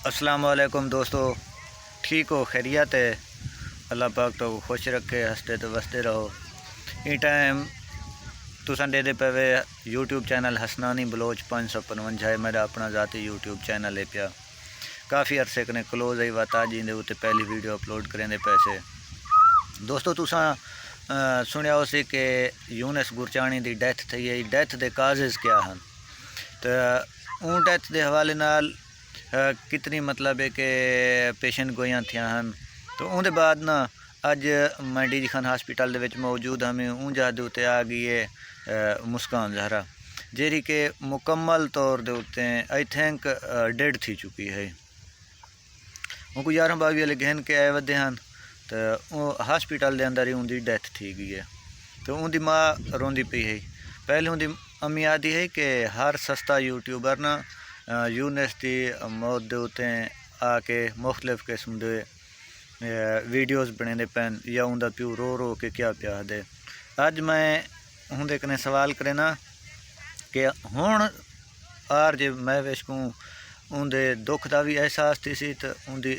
अस्सलाम वालेकुम दोस्तों, ठीक हो? खैरियत है? अल्लाह पाक तो खुश रखे, हंसते तो वसते रहो। ई टाइम तुसां दे पे यूट्यूब चैनल हसनानी बलोच 555 है मेरा अपना ज़ाती यूट्यूब चैनल है पिया। काफ़ी अरसे कने क्लोज आई वाता जी उत्ते पहली वीडियो अपलोड करें पैसे। दोस्तों तुसां सुनिया उसी कि यूनिस गुरचाणी की डैथ थी है। डैथ के काजेज़ क्या हैं तो उन डैथ के हवाले नाल कितनी मतलब है कि पेशेंट गोयां थिया हैं। तो उनके बाद ना अज मैं डी जी खान हॉस्पिटल दे विच मौजूद हमें ऊँ जहाँ उत्ते आ गई है मुस्कान जहरा, जेरी के मुकम्मल तौर के उत्ते आई थिंक डेड थी चुकी है। उनको 11-22 वाले गहन के आए वे हैं तो हॉस्पिटल के अंदर ही उनकी डैथ थी गई है। तो उनकी माँ रोंदी पई है। पहले उनकी अम्मी आदि है कि हर सस्ता यूट्यूबर ना यूनिस की मौत के उत्ते आके मुख्तलिफ किस्म के वीडियोज़ बने पैन या उनका प्यू रो रो के क्या प्या दे। अज मैं उनके कने सवाल करे ना कि हुण आर जे मैं विश को उनके दुख का भी एहसास थी सी तो उनकी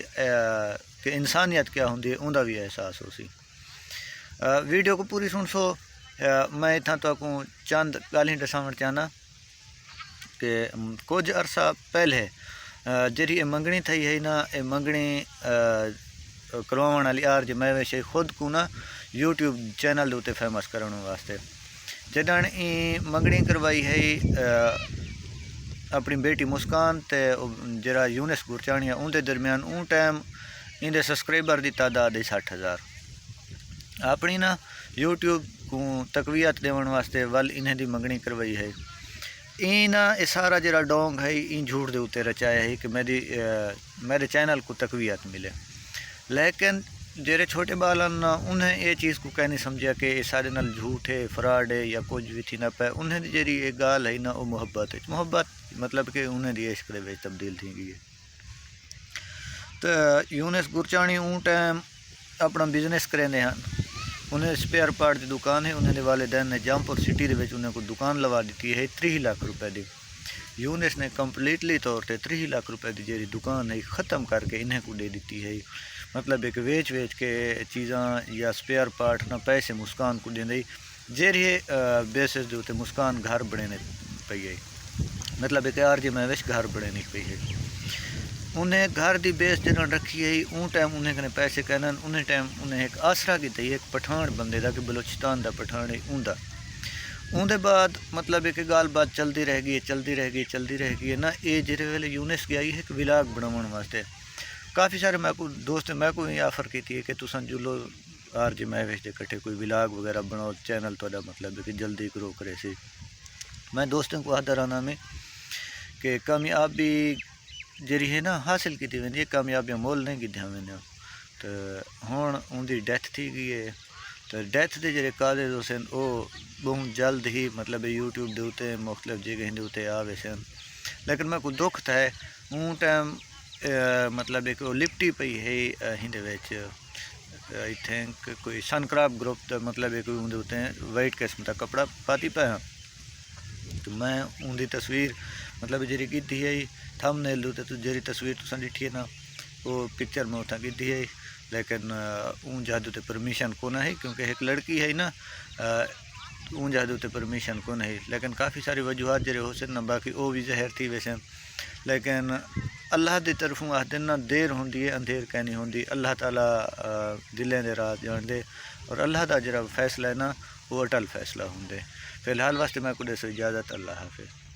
कि इंसानियत क्या होंगी उनका भी एहसास हो सी। वीडियो को पूरी सुन सो। मैं इतना तो चंद गाली दसावण चाहना कि कुछ अरसा पहले जी मंगनी थी है ना, ये मंगनी करवाने वाली आर जे मैं वैसे खुद को ना यूट्यूब चैनल उत्ते फेमस करने वास्ते जदन मंगनी करवाई है अपनी बेटी मुस्कान ते जरा यूनिस गुरचाणी है उनके दरमियान उन टाइम इनके सबसक्राइबर की तादाद है 60,000। अपनी ना यूट्यूब को तकवीयत देवन वास्ते वल इन्हें दी मंगनी करवाई है। ना ये सारा जरा डोंग है इन झूठ के उत्ते रचाया है कि मेरे चैनल को तकवीयत मिले। लेकिन जेरे छोटे बालन ना उन्हें ये चीज़ को कह नहीं समझा कि ये सारे नाल झूठ है, फ्रॉड है या कुछ भी थी ना पे। उन्हें जी एक गाल है ना वो मुहब्बत है। मुहब्बत मतलब कि उन्हें दी इश्क दे विच तब्दील थी गई है। तो यूनिस गुरचाणी ऊँ टाइम अपना बिजनेस करेंदे हैं। उन्हें स्पेयर पार्ट की दुकान है। उन्हें वालिदैन ने जामपुर सिटी के उन्हें को दुकान लगा दी है 30 लाख रुपए की। यूनिस ने कंप्लीटली तौर पर 30 लाख रुपए की जी दुकान है ख़त्म करके इन्हें को दे दी है। मतलब एक वेच के चीज़ा या स्पेयर पार्ट ना पैसे मुस्कान को देंदी जेरी बेसिस के उत्ते मुस्कान घर बने पई है। मतलब एक यार जी मैं विश घर बने पई है। उन्हें घर की बेस जन रखी है उन टाइम उन्हें कने पैसे कहना उन्हें टाइम उन्हें एक आसरा किया एक पठान बंदे का कि बलोचिस्तान का पठान है उनका। उनके बाद मतलब एक गाल बात चलती रह गई है ना। ये जिस वेले यूनिस गई है एक विलाग बनाने वास्ते काफ़ी सारे मैं को दोस्त मैं को ऑफर की थी कि तुम जुलो आर जी मैं विश कट्ठे कोई विलाग वगैरह बनाओ चैनल तो मतलब है कि जल्दी ग्रो करे सी। मैं दोस्तों को आदर आना में कि कामयाबी जी है ना हासिल की वी कामयाबियाँ मोल नहीं की वे तो हुण उनकी डैथ थी गई है। तो डैथ के जो काजेज हुसन वो बहुत जल्द ही मतलब यूट्यूब के उत्ते मुख्तलिफ जगह के उत्ते आ वैसे। लेकिन मैं को दुख था ऊँ टाइम मतलब एक लिपटी पई है हिंदे विच आई थिंक कोई सनक्राफ्ट ग्रुप तो मतलब एक उनके उत्ते वाइट किस्म का कपड़ा पाती पाया। तो मैं उनकी तस्वीर मतलब जी की है थंबनेल उत्ते तो जी तस्वीर तुसां दिखी है ना वो पिक्चर में उतना की है। लेकिन ऊँ जहाद उत्ते परमिशन को है क्योंकि एक लड़की है ना ऊँ जहाद उत्ते परमिशन को है। लेकिन काफ़ी सारी वजूहत जो हो सकते ना बाकी वो भी जहर थी वैसे। लेकिन अल्लाह की तरफों आखते ना देर होंदी है अंधेर कहनी होंदी। अल्लाह ताला दिलें दे राज जानते और अल्लाह का जो फैसला है ना वो अटल फैसला होंगे। फिलहाल वास्ते मैं को दसो इजाज़त। अल्लाह हाफिज़।